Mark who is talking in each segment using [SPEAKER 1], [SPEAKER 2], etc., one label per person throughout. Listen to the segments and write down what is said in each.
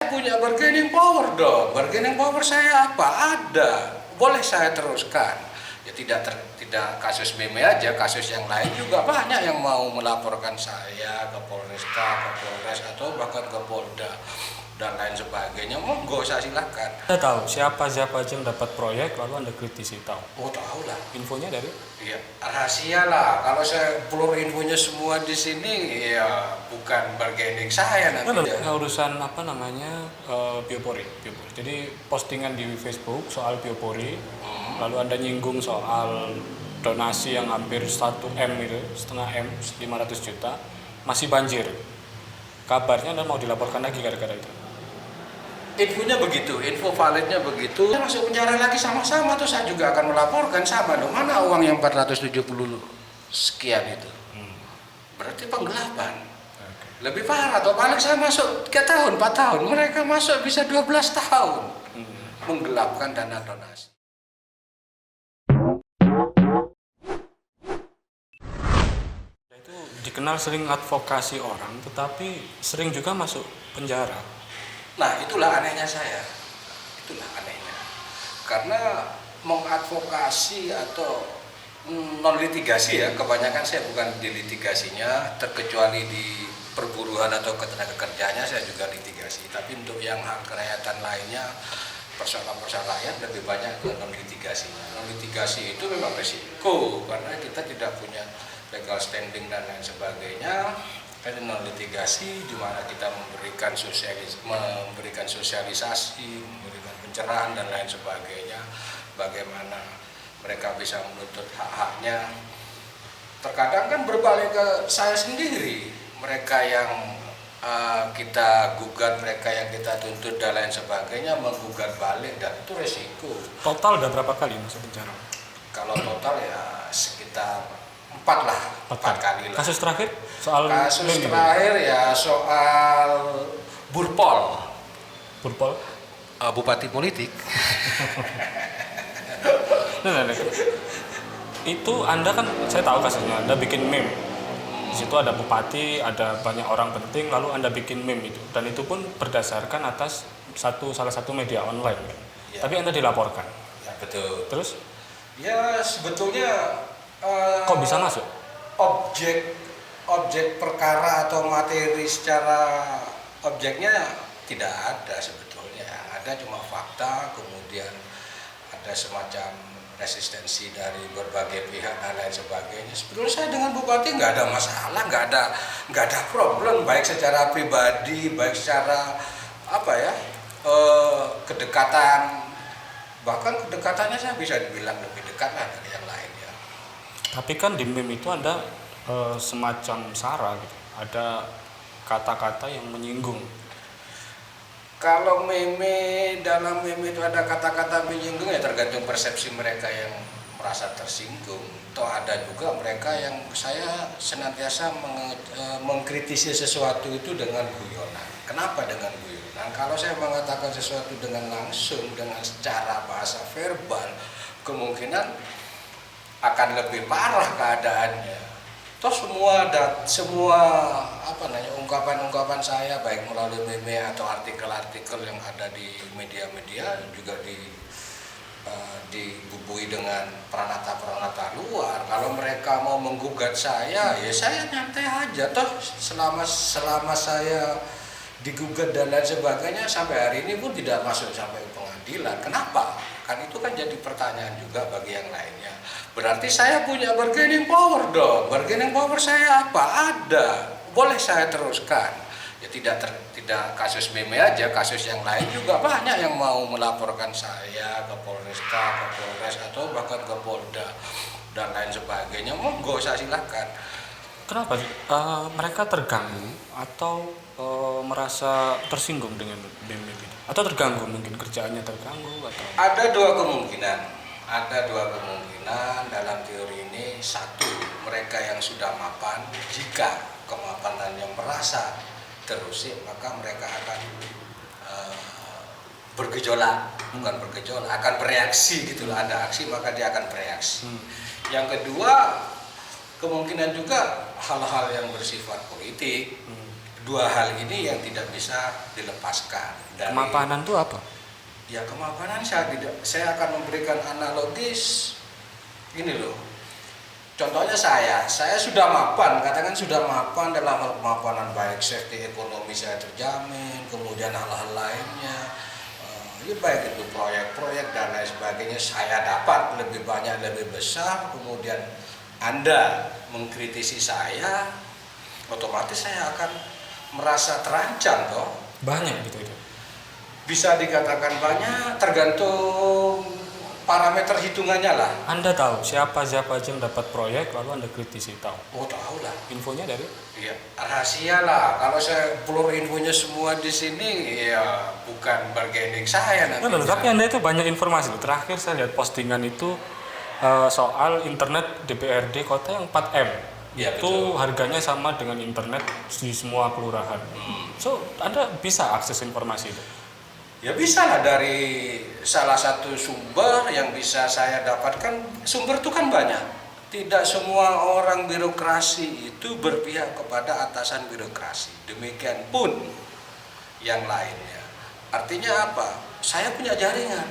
[SPEAKER 1] saya punya bargaining power dong. Bargaining power saya apa? Ada. Boleh saya teruskan. Ya tidak kasus meme aja, kasus yang lain juga banyak yang mau melaporkan saya ke Polresta, ke Polres atau bahkan ke Polda dan lain sebagainya. Monggo, saya silakan.
[SPEAKER 2] Anda tahu siapa aja yang dapat proyek lalu Anda kritisi, tahu?
[SPEAKER 1] Oh, tahu lah.
[SPEAKER 2] Infonya dari?
[SPEAKER 1] Iya, rahasia lah. Kalau saya keluar infonya semua di sini, ya bukan bargaining saya nanti.
[SPEAKER 2] Nah, urusan apa namanya biopori. Jadi postingan di Facebook soal biopori, lalu Anda nyinggung soal donasi yang hampir 1M itu, setengah M, 500 juta, masih banjir. Kabarnya Anda mau dilaporkan lagi gara-gara itu.
[SPEAKER 1] Infonya begitu, info validnya begitu. Saya masuk penjara lagi sama-sama, tuh saya juga akan melaporkan sama dong. Mana uang yang 470 sekian itu? Berarti penggelapan. Lebih parah, atau paling saya masuk 3 tahun, 4 tahun. Mereka masuk bisa 12 tahun. Menggelapkan dana donasi.
[SPEAKER 2] Itu dikenal sering advokasi orang, tetapi sering juga masuk penjara.
[SPEAKER 1] Nah, itulah anehnya saya. Itulah anehnya. Karena mengadvokasi atau non-litigasi ya, kebanyakan saya bukan di litigasinya, terkecuali di perburuan atau ketenaga kerjanya saya juga litigasi. Tapi untuk yang hak kerakyatan lainnya, persoalan-persoalan rakyat lebih banyak ke non-litigasinya. Non-litigasi itu memang resiko, karena kita tidak punya legal standing dan lain sebagainya. Ada non-litigasi di mana kita memberikan sosialisasi, memberikan pencerahan dan lain sebagainya, bagaimana mereka bisa menuntut hak-haknya. Terkadang kan berbalik ke saya sendiri, mereka yang kita gugat, mereka yang kita tuntut dan lain sebagainya menggugat balik, dan itu resiko.
[SPEAKER 2] Total udah berapa kali masuk penjara?
[SPEAKER 1] Kalau total ya sekitar 4 kali lah.
[SPEAKER 2] Kasus terakhir soal
[SPEAKER 1] ya soal Burpol bupati politik.
[SPEAKER 2] Nah. Itu Anda kan, saya tahu kasusnya, Anda bikin meme. Di situ ada bupati, ada banyak orang penting, lalu Anda bikin meme itu. Dan itu pun berdasarkan atas salah satu media online.
[SPEAKER 1] Ya.
[SPEAKER 2] Tapi Anda dilaporkan.
[SPEAKER 1] Ya, betul.
[SPEAKER 2] Terus?
[SPEAKER 1] Ya sebetulnya
[SPEAKER 2] kok bisa masuk?
[SPEAKER 1] Objek perkara atau materi secara objeknya tidak ada sebetulnya. Ada cuma fakta, kemudian ada semacam resistensi dari berbagai pihak dan lain sebagainya. Sebetulnya saya dengan bupati nggak ada masalah, nggak ada problem, baik secara pribadi, baik secara kedekatan, bahkan kedekatannya saya bisa dibilang lebih dekat lah dari yang lainnya.
[SPEAKER 2] Tapi kan di meme itu ada semacam sara gitu, ada kata-kata yang menyinggung.
[SPEAKER 1] Kalau dalam meme itu ada kata-kata menyinggung, ya tergantung persepsi mereka yang merasa tersinggung. Toh ada juga mereka yang saya senantiasa mengkritisi sesuatu itu dengan guyonan. Kenapa dengan guyonan? Kalau saya mengatakan sesuatu dengan langsung, dengan secara bahasa verbal, kemungkinan akan lebih parah keadaannya. Toh semua ungkapan-ungkapan saya baik melalui meme atau artikel-artikel yang ada di media-media juga dibubui dengan peranata luar. Kalau mereka mau menggugat saya, ya saya nyantai aja. Toh selama saya digugat dan lain sebagainya, sampai hari ini pun tidak masuk sampai pengadilan. Kenapa? Kan itu kan jadi pertanyaan juga bagi yang lainnya. Berarti saya punya bargaining power dong. Bargaining power saya apa? Ada. Boleh saya teruskan. Ya tidak kasus meme aja, kasus yang lain juga banyak yang mau melaporkan saya ke Polresta, ke Polres atau bahkan ke Polda dan lain sebagainya. Monggo, saya silakan.
[SPEAKER 2] Kenapa sih? Mereka terganggu atau merasa tersinggung dengan meme itu? Atau terganggu, mungkin kerjaannya terganggu atau?
[SPEAKER 1] Ada dua kemungkinan dalam teori ini. Satu, mereka yang sudah mapan, jika kemapanannya merasa terusik, maka mereka akan akan bereaksi gitu loh. Ada aksi maka dia akan bereaksi. Yang kedua, kemungkinan juga hal-hal yang bersifat politik. dua hal ini yang tidak bisa dilepaskan.
[SPEAKER 2] Kemapanan itu apa?
[SPEAKER 1] Ya kemapanan saya akan memberikan analogis ini loh. Contohnya saya sudah mapan, katakan sudah mapan dalam hal kemapanan baik safety ekonomi saya terjamin, kemudian hal-hal lainnya, ya baik itu proyek-proyek dan lain sebagainya saya dapat lebih banyak lebih besar, kemudian Anda mengkritisi saya, otomatis saya akan merasa terancam toh.
[SPEAKER 2] Banyak gitu itu.
[SPEAKER 1] Bisa dikatakan banyak, tergantung parameter hitungannya lah.
[SPEAKER 2] Anda tahu siapa aja yang dapat proyek lalu Anda kritisi, tahu?
[SPEAKER 1] Oh tahu lah.
[SPEAKER 2] Infonya dari?
[SPEAKER 1] Iya, rahasia lah. Kalau saya pelur infonya semua di sini, ya bukan bargaining saya nanti.
[SPEAKER 2] Nah, tapi Anda itu banyak informasi. Terakhir saya lihat postingan itu soal internet DPRD kota yang 4M.
[SPEAKER 1] Ya,
[SPEAKER 2] itu
[SPEAKER 1] betul.
[SPEAKER 2] harganya sama dengan internet di semua kelurahan. So, Anda bisa akses informasi itu.
[SPEAKER 1] Ya bisa lah dari salah satu sumber yang bisa saya dapatkan. Sumber itu kan banyak. Tidak semua orang birokrasi itu berpihak kepada atasan birokrasi. Demikian pun yang lainnya. Artinya apa? Saya punya jaringan.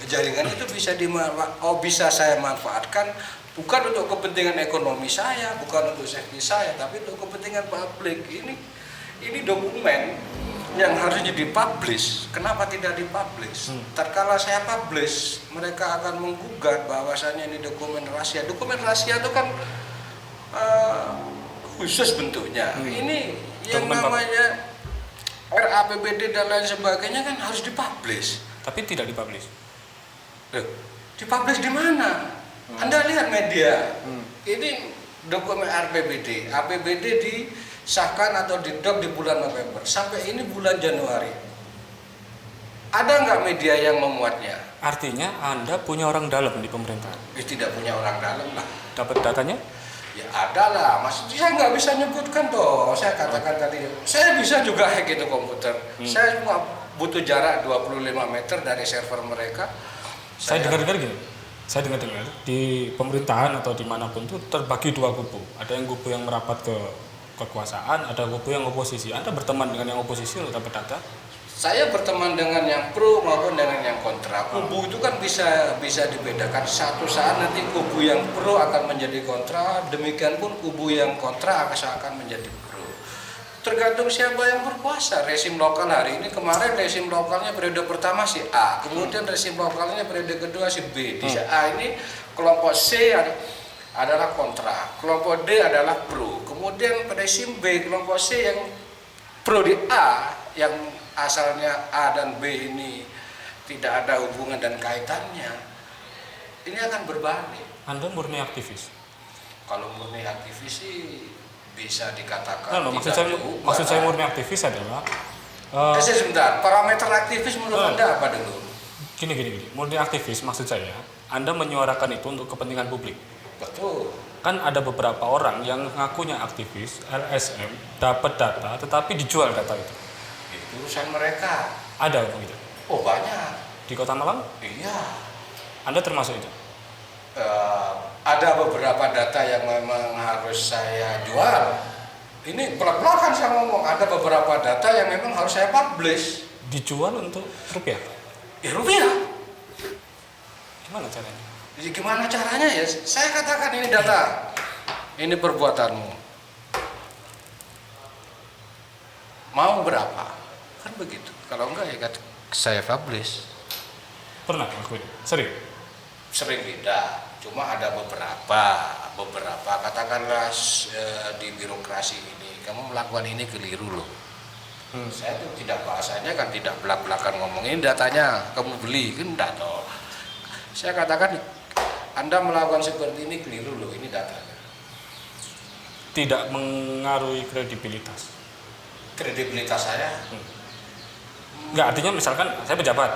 [SPEAKER 1] Jaringan itu bisa saya manfaatkan bukan untuk kepentingan ekonomi saya, bukan untuk safety saya, tapi untuk kepentingan publik. Ini dokumen yang harusnya dipublish. Kenapa tidak dipublish? Terkala saya publish, mereka akan menggugat bahwasannya ini dokumen rahasia. Dokumen rahasia itu kan khusus bentuknya. Ini yang namanya RAPBD dan lain sebagainya kan harus dipublish.
[SPEAKER 2] Tapi tidak dipublish.
[SPEAKER 1] Dipublish di mana? Anda lihat media. Ini dokumen RAPBD. APBD disahkan atau didok di bulan November. Sampai ini bulan Januari. Ada nggak media yang memuatnya?
[SPEAKER 2] Artinya Anda punya orang dalam di pemerintahan.
[SPEAKER 1] Tidak punya orang dalam lah.
[SPEAKER 2] Dapat datanya?
[SPEAKER 1] Ya ada lah. Maksudnya saya nggak bisa nyebutkan toh. Saya katakan tadi, saya bisa juga hack itu komputer. Saya cuma butuh jarak 25 meter dari server mereka.
[SPEAKER 2] Saya dengar-dengar gini. Saya dengar-dengar di pemerintahan atau dimanapun itu terbagi dua kubu. Ada yang kubu yang merapat ke kekuasaan, ada kubu yang oposisi. Anda berteman dengan yang oposisi untuk dapat data?
[SPEAKER 1] Saya berteman dengan yang pro maupun dengan yang kontra. Kubu itu kan bisa dibedakan. Satu saat nanti kubu yang pro akan menjadi kontra, demikian pun kubu yang kontra akan menjadi pro. Tergantung siapa yang berkuasa. Rezim lokal hari ini, kemarin rezim lokalnya periode pertama si A, kemudian rezim lokalnya periode kedua si B. Di si A ini kelompok C adalah kontra, kelompok D adalah pro. Kemudian rezim B, kelompok C yang pro di A, yang asalnya A dan B ini tidak ada hubungan dan kaitannya, ini akan berbalik.
[SPEAKER 2] Anda murni aktivis?
[SPEAKER 1] Kalau murni aktivis sih bisa dikatakan.
[SPEAKER 2] Maksud saya murni aktivis adalah
[SPEAKER 1] sebentar, parameter aktivis menurut Anda apa dulu?
[SPEAKER 2] Gini. Murni aktivis maksud saya, Anda menyuarakan itu untuk kepentingan publik.
[SPEAKER 1] Betul.
[SPEAKER 2] Kan ada beberapa orang yang ngakunya aktivis, LSM, dapat data, tetapi dijual data itu.
[SPEAKER 1] Itu urusan mereka.
[SPEAKER 2] Ada begitu?
[SPEAKER 1] Oh banyak.
[SPEAKER 2] Di Kota Malang?
[SPEAKER 1] Iya.
[SPEAKER 2] Anda termasuk itu?
[SPEAKER 1] Ada beberapa data yang memang harus saya jual. Ini belak-belakan saya ngomong. Ada beberapa data yang memang harus saya publish.
[SPEAKER 2] Dijual untuk rupiah?
[SPEAKER 1] Ya rupiah.
[SPEAKER 2] Gimana caranya?
[SPEAKER 1] Jadi gimana caranya ya? Saya katakan ini data. Ini perbuatanmu. Mau berapa? Kan begitu. Kalau enggak ya saya publish.
[SPEAKER 2] Pernah ngakuin? Sering?
[SPEAKER 1] Sering tidak. Cuma ada beberapa katakanlah di birokrasi ini kamu melakukan ini keliru loh. Saya tuh tidak bahasanya kan tidak belak-belakan ngomongin datanya kamu beli kan enggak toh. Saya katakan Anda melakukan seperti ini keliru loh, ini datanya.
[SPEAKER 2] Tidak mengaruhi kredibilitas.
[SPEAKER 1] Kredibilitas saya?
[SPEAKER 2] Enggak, artinya misalkan saya pejabat,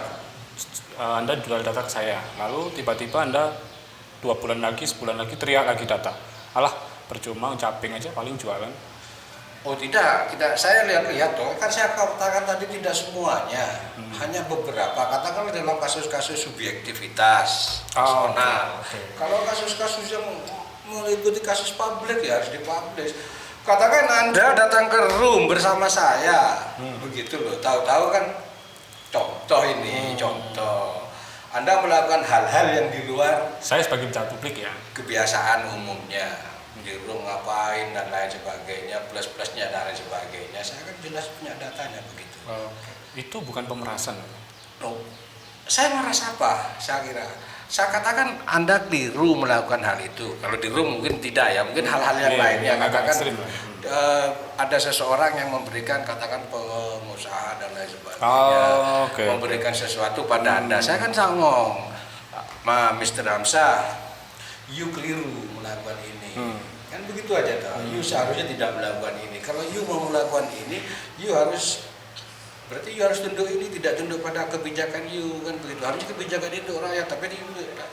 [SPEAKER 2] Anda jual data ke saya, lalu tiba-tiba Anda 2 bulan lagi, sebulan lagi teriak lagi data. Alah, percuma caping aja paling jualan.
[SPEAKER 1] Oh tidak, saya lihat toh, kan saya katakan tadi tidak semuanya, hanya beberapa. Katakanlah dalam kasus-kasus subjektivitas personal.
[SPEAKER 2] Okay.
[SPEAKER 1] Kalau kasus-kasus yang meliputi kasus publik ya harus dipublish. Katakan Anda datang ke room bersama saya, begitu loh. Tahu-tahu kan contoh ini, contoh. Anda melakukan hal-hal yang di luar
[SPEAKER 2] Saya sebagai pejabat publik ya.
[SPEAKER 1] kebiasaan umumnya, di room ngapain dan lain sebagainya, plus-plusnya dan lain sebagainya. Saya kan jelas punya datanya begitu.
[SPEAKER 2] Itu bukan pemerasan.
[SPEAKER 1] Oh, saya merasa apa? Saya katakan Anda keliru melakukan hal itu. Kalau di room mungkin tidak ya, mungkin hal-hal yang lainnya.
[SPEAKER 2] agak
[SPEAKER 1] Katakan
[SPEAKER 2] ekstrim lah.
[SPEAKER 1] ada seseorang yang memberikan katakan pengusaha dan lain sebagainya, memberikan sesuatu pada Anda. Saya kan sangong, Mr. Hamzah, you keliru melakukan ini. Kan begitu aja toh. You seharusnya tidak melakukan ini. Kalau you mau melakukan ini, you harus berarti you harus tunduk ini, tidak tunduk pada kebijakan you, kan begitu. Harusnya kebijakan itu rakyat, tapi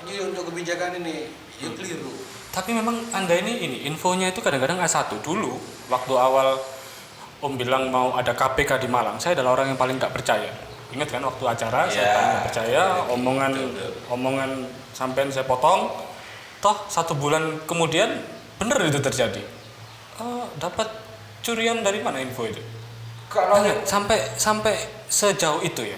[SPEAKER 1] you untuk kebijakan ini, you keliru.
[SPEAKER 2] Tapi memang Anda ini infonya itu kadang-kadang A1 dulu waktu awal Om bilang mau ada KPK di Malang. Saya adalah orang yang paling tidak percaya. Ingat kan waktu acara saya paling tidak percaya, omongan sampean saya potong. Toh 1 bulan kemudian benar itu terjadi. Dapat curian dari mana info itu?
[SPEAKER 1] Kalau
[SPEAKER 2] sampai sejauh itu ya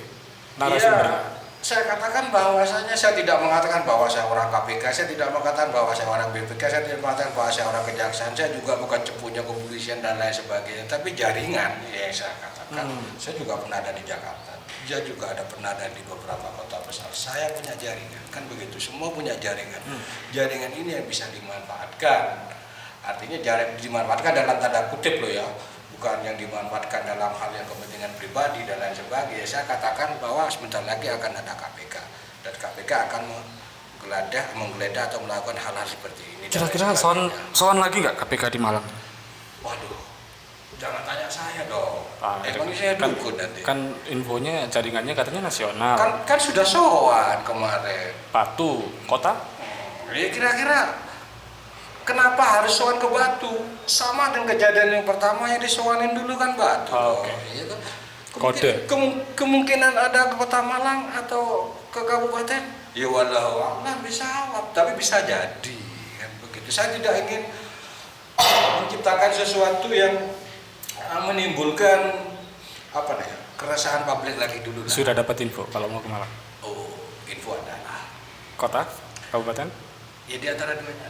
[SPEAKER 2] narasumbernya.
[SPEAKER 1] Iya, saya katakan bahwasanya saya tidak mengatakan bahwa saya orang KPK, saya tidak mengatakan bahwa saya orang BPK, saya tidak mengatakan bahwa saya orang kejaksaan, saya juga bukan cepunya kepolisian dan lain sebagainya. Tapi jaringan yang saya katakan, saya juga pernah ada di Jakarta, saya juga pernah ada di beberapa kota besar. Saya punya jaringan, kan begitu. Semua punya jaringan. Jaringan ini yang bisa dimanfaatkan. Artinya dimanfaatkan dalam tanda kutip loh ya. Bukan yang dimanfaatkan dalam hal yang kepentingan pribadi dan lain sebagainya. Saya katakan bahwa sebentar lagi akan ada KPK dan KPK akan menggeledah atau melakukan hal-hal seperti ini.
[SPEAKER 2] Kira-kira soal lagi nggak KPK di Malang?
[SPEAKER 1] Waduh, jangan tanya saya dong. Emang saya dukun nanti.
[SPEAKER 2] Kan infonya jaringannya katanya nasional.
[SPEAKER 1] Kan sudah sowan kemarin.
[SPEAKER 2] Batu, kota?
[SPEAKER 1] Ya kira-kira kenapa harus sowan ke Batu? Sama dengan kejadian yang pertama yang disowanin dulu kan Batu. Ya kan?
[SPEAKER 2] Kode.
[SPEAKER 1] Kemungkinan ada ke Kota Malang atau ke kabupaten? Ya wallahu a'lam, bisa awam, tapi bisa jadi kan begitu. Saya tidak ingin menciptakan sesuatu yang menimbulkan keresahan publik lagi dulu.
[SPEAKER 2] Sudah dapat info kalau mau ke Malang?
[SPEAKER 1] Oh, info adalah
[SPEAKER 2] Kota? Kabupaten?
[SPEAKER 1] ya di antara duanya.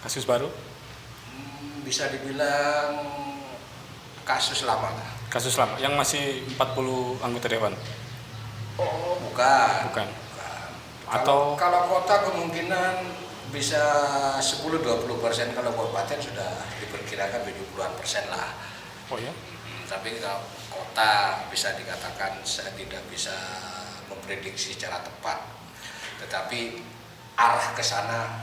[SPEAKER 2] Kasus baru?
[SPEAKER 1] Bisa dibilang kasus lama lah.
[SPEAKER 2] Kasus lama yang masih 40 anggota dewan?
[SPEAKER 1] Oh, bukan.
[SPEAKER 2] Atau
[SPEAKER 1] kalau kota kemungkinan bisa 10-20%, kalau kabupaten sudah diperkirakan 70% lah.
[SPEAKER 2] oh ya?
[SPEAKER 1] Tapi kalau kota bisa dikatakan saya tidak bisa memprediksi secara tepat. Tetapi arah ke sana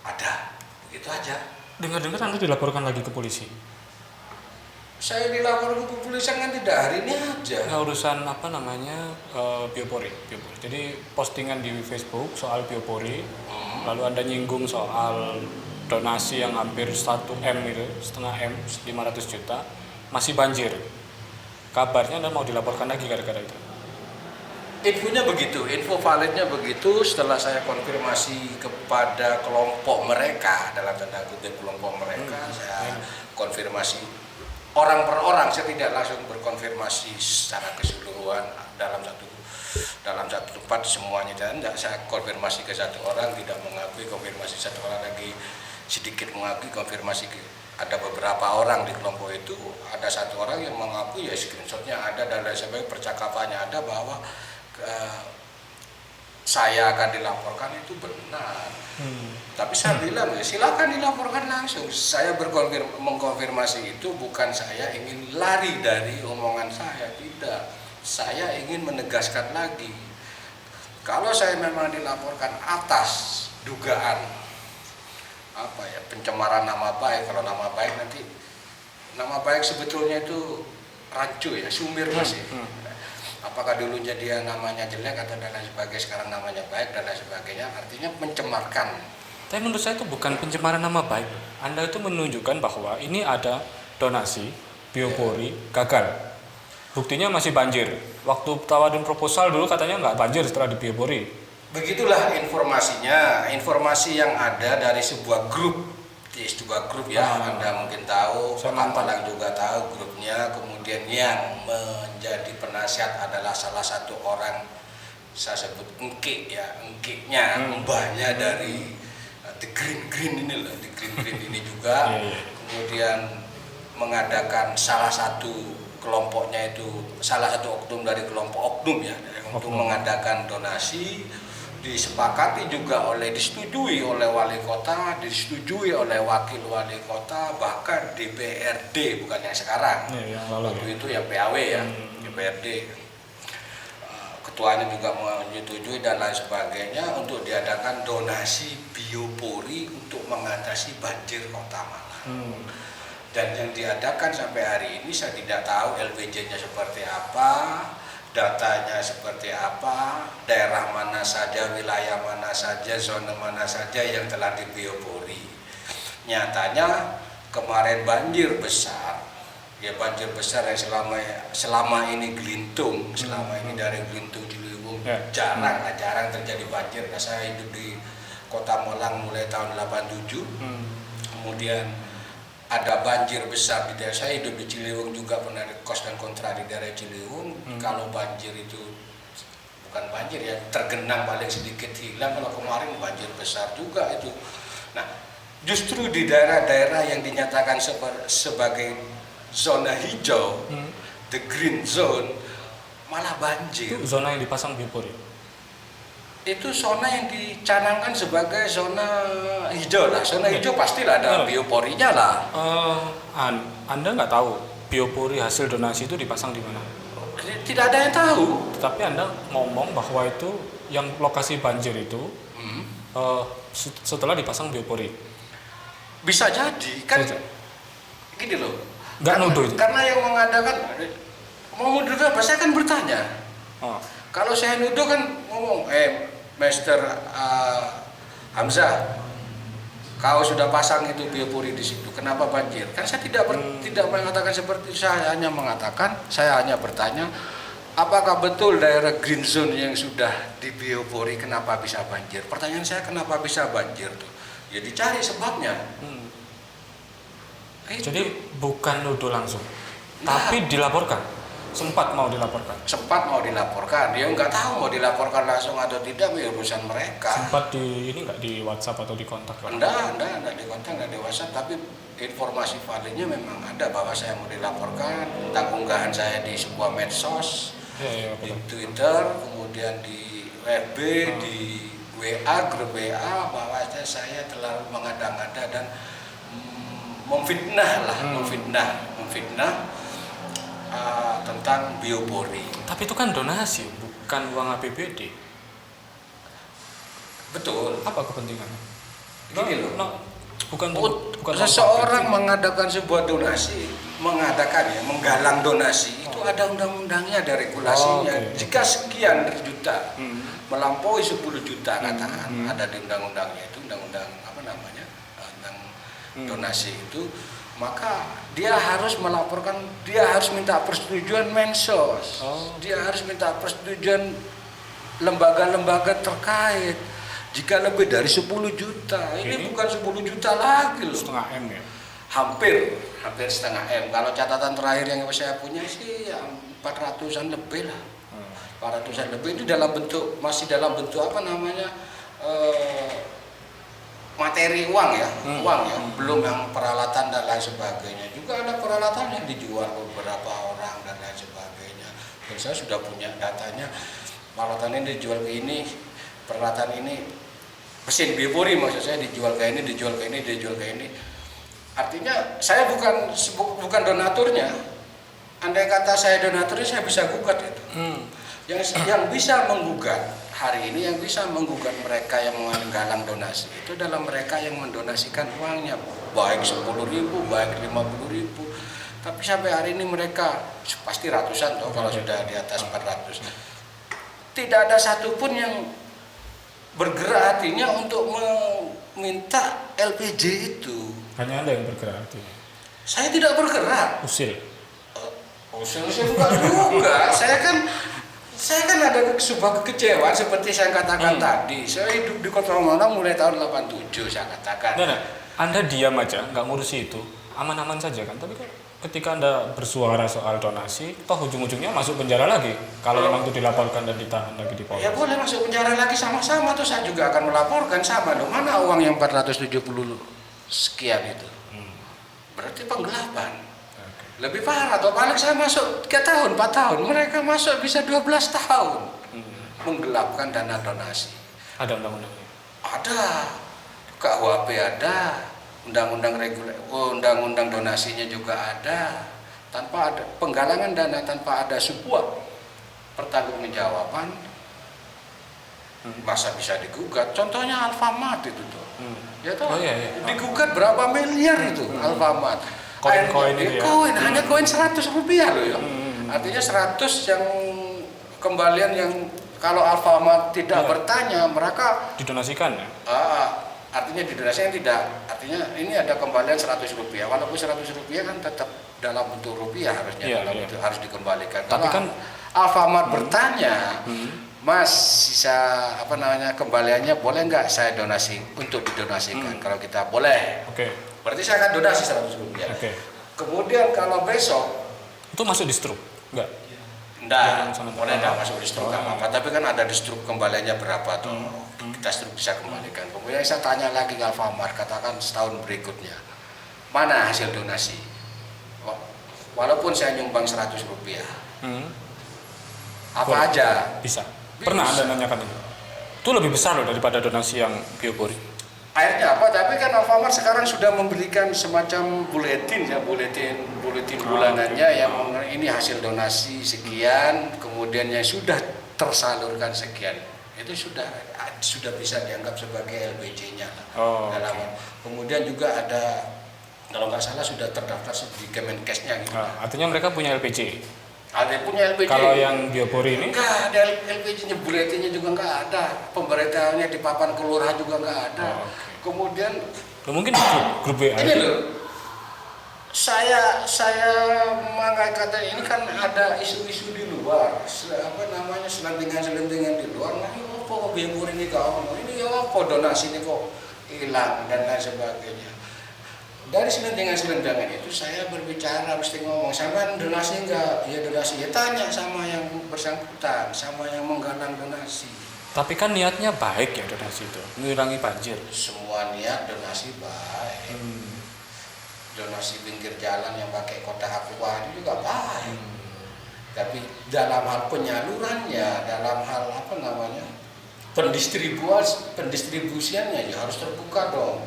[SPEAKER 1] ada. Itu aja.
[SPEAKER 2] Dengar-dengar Anda dilaporkan lagi ke polisi?
[SPEAKER 1] Saya dilaporkan ke kepolisian kan tidak hari ini aja.
[SPEAKER 2] Urusan Biopori. Jadi postingan di Facebook soal Biopori, lalu Anda nyinggung soal donasi yang hampir 1M itu, setengah M, 500 juta, masih banjir. Kabarnya Anda mau dilaporkan lagi gara-gara itu?
[SPEAKER 1] Infonya begitu, info validnya begitu. Setelah saya konfirmasi kepada kelompok mereka, dalam tanda kutip kelompok mereka, saya konfirmasi orang per orang. Saya tidak langsung berkonfirmasi secara keseluruhan dalam satu tempat semuanya, dan tidak. Saya konfirmasi ke satu orang, tidak mengakui, konfirmasi satu orang lagi sedikit mengakui, konfirmasi ada beberapa orang di kelompok itu, ada satu orang yang mengakui, ya screenshotnya ada dan lain sebagainya, percakapannya ada bahwa saya akan dilaporkan itu benar. Tapi saya bilang ya silakan dilaporkan langsung. Saya mengkonfirmasi itu bukan saya ingin lari dari omongan saya, tidak. Saya ingin menegaskan lagi. Kalau saya memang dilaporkan atas dugaan pencemaran nama baik, kalau nama baik nanti nama baik sebetulnya itu rancu ya, sumir masih. Apakah dulunya dia namanya jelek atau dan lain sebagainya, sekarang namanya baik dan lain sebagainya, artinya mencemarkan.
[SPEAKER 2] Tapi menurut saya itu bukan pencemaran nama baik. Anda itu menunjukkan bahwa ini ada donasi Biopori gagal. Buktinya masih banjir. Waktu tawarin proposal dulu katanya nggak banjir setelah di Biopori.
[SPEAKER 1] Begitulah informasinya, informasi yang ada dari sebuah grup TS2 Group ya, Anda mungkin tahu,
[SPEAKER 2] Saya
[SPEAKER 1] Pak
[SPEAKER 2] nonton.
[SPEAKER 1] Malang juga tahu grupnya. Kemudian yang menjadi penasihat adalah salah satu orang, saya sebut engkik ya, engkiknya, mbahnya dari The Green ini loh, The Green ini juga.
[SPEAKER 2] Iya, iya.
[SPEAKER 1] Kemudian mengadakan salah satu kelompoknya itu, salah satu oknum dari kelompok oknum ya, untuk
[SPEAKER 2] Oknum.
[SPEAKER 1] mengadakan donasi, disepakati juga disetujui oleh wali kota, disetujui oleh wakil wali kota, bahkan DPRD, bukan yang sekarang.
[SPEAKER 2] Iya, yang lalu
[SPEAKER 1] Waktu
[SPEAKER 2] ya.
[SPEAKER 1] itu ya PAW ya, DPRD. Ketuanya juga menyetujui dan lain sebagainya untuk diadakan donasi biopori untuk mengatasi banjir Kota Malang. Dan yang diadakan sampai hari ini saya tidak tahu LPJ-nya seperti apa, datanya seperti apa, daerah mana saja, wilayah mana saja, zona mana saja yang telah dibiopori. Nyatanya kemarin banjir besar, ya banjir besar yang selama ini gelintung, selama ini dari Gelintung Ciliwung
[SPEAKER 2] Ya.
[SPEAKER 1] jarang terjadi banjir. Nah, saya hidup di Kota Malang mulai tahun 87. Kemudian ada banjir besar di daerah saya, hidup di Ciliwung juga, pernah di kos dan kontrak di daerah Ciliwung. Kalau banjir itu bukan banjir ya, tergenang paling sedikit hilang. Kalau kemarin banjir besar juga itu. Nah, justru di daerah-daerah yang dinyatakan sebagai zona hijau, the green zone, malah banjir.
[SPEAKER 2] Itu zona yang dipasang biopori.
[SPEAKER 1] Itu zona yang dicanangkan sebagai zona hijau lah. Zona hijau pastilah ada bioporinya lah.
[SPEAKER 2] Anda nggak tahu biopori hasil donasi itu dipasang di mana?
[SPEAKER 1] Tidak ada yang tahu.
[SPEAKER 2] Tetapi Anda ngomong bahwa itu yang lokasi banjir itu setelah dipasang biopori.
[SPEAKER 1] Bisa jadi kan
[SPEAKER 2] Bisa.
[SPEAKER 1] gini loh.
[SPEAKER 2] Nggak nuduh itu.
[SPEAKER 1] Karena yang mengadakan mau nuduh apa? Saya kan bertanya.
[SPEAKER 2] Oh.
[SPEAKER 1] Kalau saya nuduh kan ngomong, Master Hamzah, kau sudah pasang itu biopori di situ, kenapa banjir? Kan saya tidak mengatakan seperti itu. Saya hanya bertanya, apakah betul daerah green zone yang sudah di biopori kenapa bisa banjir? Pertanyaan saya, kenapa bisa banjir tuh? Ya dicari sebabnya. Itu.
[SPEAKER 2] Jadi bukan nuduh langsung,
[SPEAKER 1] Nah.
[SPEAKER 2] tapi dilaporkan. Sempat mau dilaporkan.
[SPEAKER 1] Sempat mau dilaporkan, dia nggak tahu mau dilaporkan langsung atau tidak, ya urusan mereka.
[SPEAKER 2] Sempat di ini nggak di WhatsApp atau di kontak?
[SPEAKER 1] Enggak di kontak, enggak di WhatsApp, tapi informasi validnya memang ada bahwa saya mau dilaporkan tentang unggahan saya di sebuah medsos,
[SPEAKER 2] Ya,
[SPEAKER 1] di
[SPEAKER 2] betul.
[SPEAKER 1] Twitter, kemudian di FB, di WA, grup WA, bahwa saya telah mengada-ngada dan memfitnah tentang biopori.
[SPEAKER 2] Tapi itu kan donasi, bukan uang APBD.
[SPEAKER 1] Betul.
[SPEAKER 2] Apa kepentingannya?
[SPEAKER 1] Gini loh.
[SPEAKER 2] Bukan
[SPEAKER 1] Seseorang mengadakan sebuah donasi, menggalang donasi, itu ada undang-undangnya, ada regulasinya.
[SPEAKER 2] Oke.
[SPEAKER 1] Jika sekian juta melampaui 10 juta katakan, ada di undang-undangnya itu, undang-undang apa namanya, undang donasi itu, maka dia harus melaporkan, dia harus minta persetujuan Mensos, dia harus minta persetujuan lembaga-lembaga terkait. Jika lebih dari 10 juta, ini bukan 10 juta lagi loh.
[SPEAKER 2] setengah M ya.
[SPEAKER 1] Hampir setengah M. Kalau catatan terakhir yang saya punya sih ya 400-an lebih lah. 400-an lebih itu masih dalam bentuk apa namanya, materi uang ya, belum yang peralatan dan lain sebagainya. Juga ada peralatan yang dijual beberapa orang dan lain sebagainya. Dan saya sudah punya datanya, peralatan ini dijual ke ini, peralatan ini, mesin biopori maksud saya dijual ke ini, dijual ke ini. Artinya saya bukan donaturnya. Andai kata saya donaturnya, saya bisa gugat itu. Yang bisa menggugat hari ini, yang bisa menggugat mereka yang menggalang donasi itu adalah mereka yang mendonasikan uangnya, baik 10.000, baik 50.000. Tapi sampai hari ini mereka pasti ratusan toh, kalau sudah di atas 400. Tidak ada satupun yang bergerak hatinya untuk meminta LPG itu.
[SPEAKER 2] Hanya Anda yang bergerak hatinya.
[SPEAKER 1] Saya tidak bergerak.
[SPEAKER 2] Usil.
[SPEAKER 1] Usil bukan juga. Saya kan ada sebuah kekecewaan seperti saya katakan tadi. Saya hidup di Kota Malang mulai tahun 87 saya katakan.
[SPEAKER 2] Nah, Anda diam aja, nggak ngurusi itu, aman-aman saja kan. Tapi kan ketika Anda bersuara soal donasi, toh ujung-ujungnya masuk penjara lagi. Kalau memang itu dilaporkan dan ditahan lagi di Polres.
[SPEAKER 1] Ya boleh masuk penjara lagi sama-sama, tuh saya juga akan melaporkan sama dong. Mana uang yang 470 sekian itu? Berarti penggelapan. Lebih parah, atau paling saya masuk 3 tahun, 4 tahun, mereka masuk bisa 12 tahun. Menggelapkan dana donasi.
[SPEAKER 2] Ada undang-undangnya.
[SPEAKER 1] Ada, KUHP ada, undang-undang donasinya juga ada. Tanpa ada penggalangan dana, tanpa ada sebuah pertanggungjawaban, masa bisa digugat. Contohnya Alfamart itu tuh, ya toh,
[SPEAKER 2] iya.
[SPEAKER 1] digugat berapa miliar itu Alfamart.
[SPEAKER 2] Koin-koin itu ya.
[SPEAKER 1] Koin, hanya koin 100 rupiah loh ya. Artinya 100 yang kembalian yang kalau Alfamart tidak bertanya, mereka
[SPEAKER 2] didonasikan ya?
[SPEAKER 1] Artinya didonasikan tidak. Artinya ini ada kembalian 100 rupiah. Walaupun 100 rupiah kan tetap dalam bentuk rupiah harusnya, bentuk harus dikembalikan.
[SPEAKER 2] Tapi kan
[SPEAKER 1] Alfamart bertanya, Mas, sisa kembaliannya boleh nggak saya donasi untuk didonasikan? Kalau kita boleh, berarti saya akan donasi 100 rupiah. Kemudian kalau besok
[SPEAKER 2] itu masuk di struk? Enggak?
[SPEAKER 1] Enggak, boleh enggak masuk di struk apa-apa. Tapi kan ada di struk kembaliannya berapa tuh. Kita struk bisa kembalikan. Kemudian saya tanya lagi ke Alfamart, katakan setahun berikutnya, mana hasil donasi? Walaupun saya nyumbang 100 rupiah, apa aja?
[SPEAKER 2] Bisa. Pernah Anda nanyakan itu? Itu lebih besar loh daripada donasi yang biopori.
[SPEAKER 1] Akhirnya apa? Tapi kan Alfamart sekarang sudah memberikan semacam buletin bulanannya yang ini hasil donasi sekian, kemudian yang sudah tersalurkan sekian. Itu sudah bisa dianggap sebagai LPG-nya. Kemudian juga ada, kalau nggak salah sudah terdaftar di Kemenkesnya gitu.
[SPEAKER 2] Artinya mereka punya LPG.
[SPEAKER 1] Ada punya LPG.
[SPEAKER 2] Kalau yang biopori ini?
[SPEAKER 1] Enggak ada LPG-nya, buletinnya juga enggak ada. Pemberitaannya di papan kelurahan juga enggak ada. Kemudian
[SPEAKER 2] mungkin grup WA.
[SPEAKER 1] Ini loh. Saya mengatakan ini kan ada isu-isu di luar, selentingan di luar. Nah, apa biopori ini kau? Ini apa donasi ini kok hilang dan lain sebagainya. Dari selentingan itu saya berbicara, mesti ngomong, sama donasi enggak? Ya donasi, ya tanya sama yang bersangkutan, sama yang menggalang donasi.
[SPEAKER 2] Tapi kan niatnya baik ya donasi itu, mengurangi banjir.
[SPEAKER 1] Semua niat donasi baik. Donasi pinggir jalan yang pakai kotak aqua itu juga baik. Tapi dalam hal penyalurannya, dalam hal pendistribusiannya ya harus terbuka dong.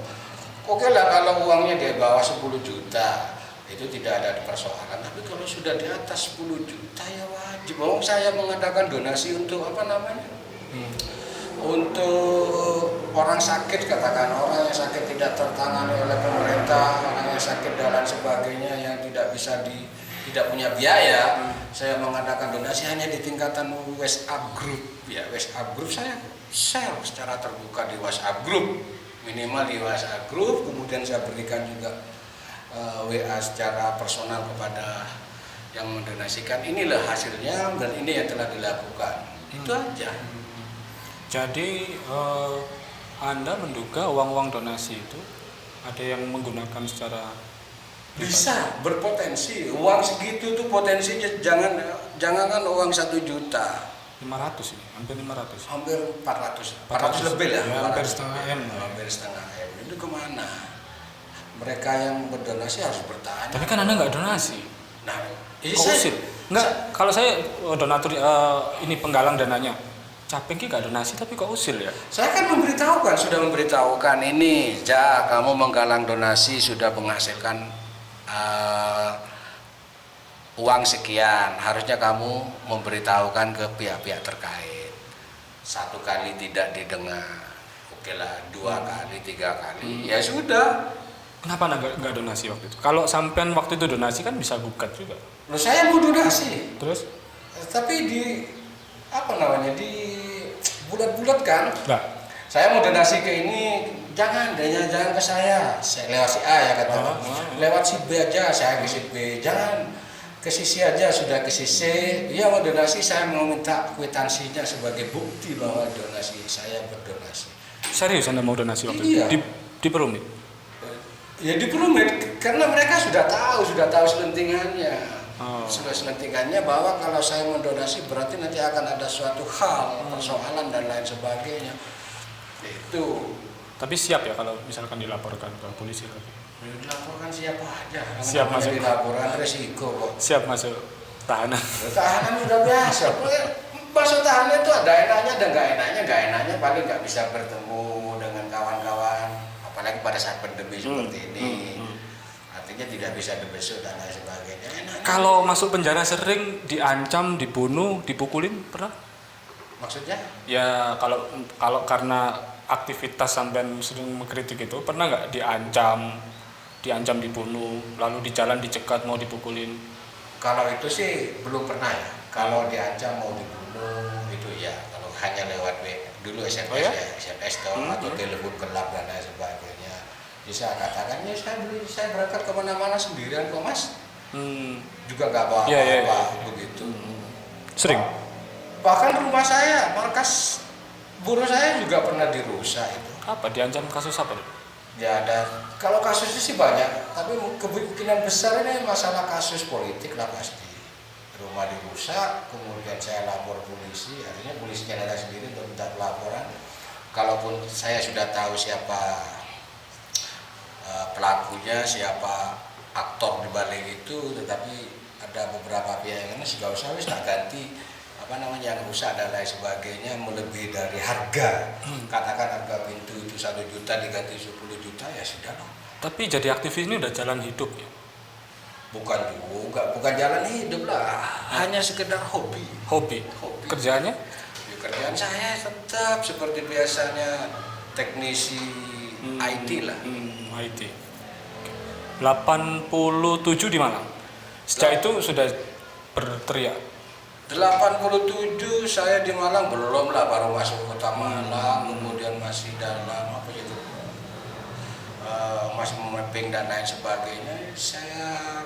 [SPEAKER 1] Oke lah kalau uangnya di bawah 10 juta itu tidak ada persoalan, tapi kalau sudah di atas 10 juta ya wajib. Saya mengadakan donasi untuk untuk orang sakit, katakan orang yang sakit tidak tertangani oleh pemerintah, orang yang sakit dan lain sebagainya yang tidak punya biaya, saya mengadakan donasi hanya di tingkatan WhatsApp group. Ya WhatsApp group saya share secara terbuka di WhatsApp group. Minimal di WhatsApp group, kemudian saya berikan juga WA secara personal kepada yang mendonasikan. Inilah hasilnya dan ini yang telah dilakukan. Itu aja.
[SPEAKER 2] Jadi Anda menduga uang-uang donasi itu ada yang menggunakan secara
[SPEAKER 1] bisa berpotensi. Uang segitu tuh potensinya jangankan uang 1 juta.
[SPEAKER 2] 500 ini, hampir 500.
[SPEAKER 1] Hampir 400 lebih lah.
[SPEAKER 2] Ya, hampir setengah M.
[SPEAKER 1] Hampir setengah M. Itu kemana? Mereka yang berdonasi harus bertanya.
[SPEAKER 2] Tapi kan Anda nggak donasi.
[SPEAKER 1] Nah,
[SPEAKER 2] usil? Enggak, kalau saya donatur ini penggalang dananya. Capek nggak donasi tapi kok usil ya?
[SPEAKER 1] Saya kan sudah memberitahukan ini, kamu menggalang donasi sudah menghasilkan uang sekian, harusnya kamu memberitahukan ke pihak-pihak terkait. 1 kali tidak didengar, oke lah 2 kali, 3 kali, ya sudah.
[SPEAKER 2] Kenapa nggak donasi waktu itu? Kalau sampean waktu itu donasi kan bisa gugat juga.
[SPEAKER 1] Loh, saya mau donasi.
[SPEAKER 2] Terus?
[SPEAKER 1] Tapi di bulat-bulat kan?
[SPEAKER 2] Nggak.
[SPEAKER 1] Saya mau donasi ke ini, jangan ke saya lewat si A ya kata. Lewat si B aja, saya ke si B, jangan ke sisi aja, sudah ke sisi. Dia mau donasi, saya mau minta kwitansinya sebagai bukti bahwa saya berdonasi.
[SPEAKER 2] Serius Anda mau donasi waktu
[SPEAKER 1] itu?
[SPEAKER 2] Di Perumit?
[SPEAKER 1] Ya diperumit karena mereka sudah tahu selentingannya.
[SPEAKER 2] Oh.
[SPEAKER 1] Sudah selentingannya bahwa kalau saya mendonasi berarti nanti akan ada suatu hal, persoalan dan lain sebagainya. Itu.
[SPEAKER 2] Tapi siap ya kalau misalkan dilaporkan ke polisi tapi.
[SPEAKER 1] Ya, dilaporkan siapa aja.
[SPEAKER 2] Siap masuk.
[SPEAKER 1] Dilaporkan resiko kok.
[SPEAKER 2] Siap masuk tahanan.
[SPEAKER 1] Tahanan sudah biasa. Masuk tahanan itu ada enaknya dan nggak enaknya. Nggak enaknya paling nggak bisa bertemu dengan kawan-kawan, apalagi pada saat pandemi seperti ini. Artinya tidak bisa dibesuk dan lain sebagainya. Enaknya.
[SPEAKER 2] Kalau masuk penjara sering diancam, dibunuh, dipukulin pernah?
[SPEAKER 1] Maksudnya?
[SPEAKER 2] Ya kalau karena aktivitas sampean sering mengkritik itu pernah nggak diancam dibunuh, lalu di jalan dicegat mau dipukulin?
[SPEAKER 1] Kalau itu sih belum pernah ya. Kalau diancam mau dibunuh itu ya. Kalau hanya lewat dulu SMS
[SPEAKER 2] Oh ya?
[SPEAKER 1] SMS atau telepon gelap dan lain sebagainya. Bisa katakan ya saya berangkat kemana-mana sendirian kok mas. Juga nggak bawa apa-apa begitu.
[SPEAKER 2] Sering?
[SPEAKER 1] Bahkan rumah saya, markas buruh saya juga pernah dirusak itu.
[SPEAKER 2] Apa diancam kasus apa?
[SPEAKER 1] Ya ada. Kalau kasusnya sih banyak, tapi kemungkinan besar ini masalah kasus politik lah pasti. Rumah dirusak, kemudian saya lapor polisi, artinya polisinya datang sendiri untuk minta laporan. Kalaupun saya sudah tahu siapa pelakunya, siapa aktor di balik itu, tetapi ada beberapa pihak yang ini sudah usah tak ganti yang rusak dan lain sebagainya melebihi dari harga. Katakan harga pintu itu 1 juta diganti 10 juta ya sudah loh.
[SPEAKER 2] Tapi jadi aktivis ini udah jalan hidup ya?
[SPEAKER 1] Bukan jalan hidup lah, hanya sekedar hobi.
[SPEAKER 2] Hobi. Kerjaannya?
[SPEAKER 1] Ya, kerjaan saya tetap seperti biasanya teknisi IT lah.
[SPEAKER 2] IT. 87 di Malang. Sejak itu sudah berteriak.
[SPEAKER 1] 87 saya di Malang belum lah, baru masuk kota Malang, kemudian masih dalam masih memapping dan lain sebagainya. Saya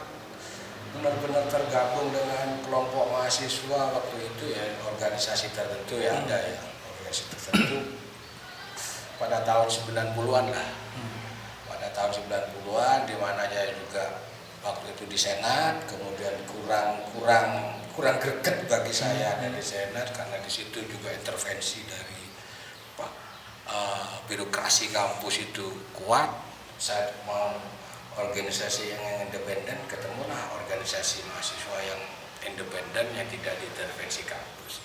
[SPEAKER 1] benar-benar tergabung dengan kelompok mahasiswa waktu itu ya, organisasi tertentu ya ada ya, organisasi tertentu pada tahun 90-an lah. Pada tahun 90-an di mana saya juga waktu itu di Senat, kemudian kurang greget bagi saya ada di Senat karena di situ juga intervensi dari birokrasi kampus itu kuat. Saya mau organisasi yang independen, ketemulah organisasi mahasiswa yang independen yang tidak diintervensi kampus.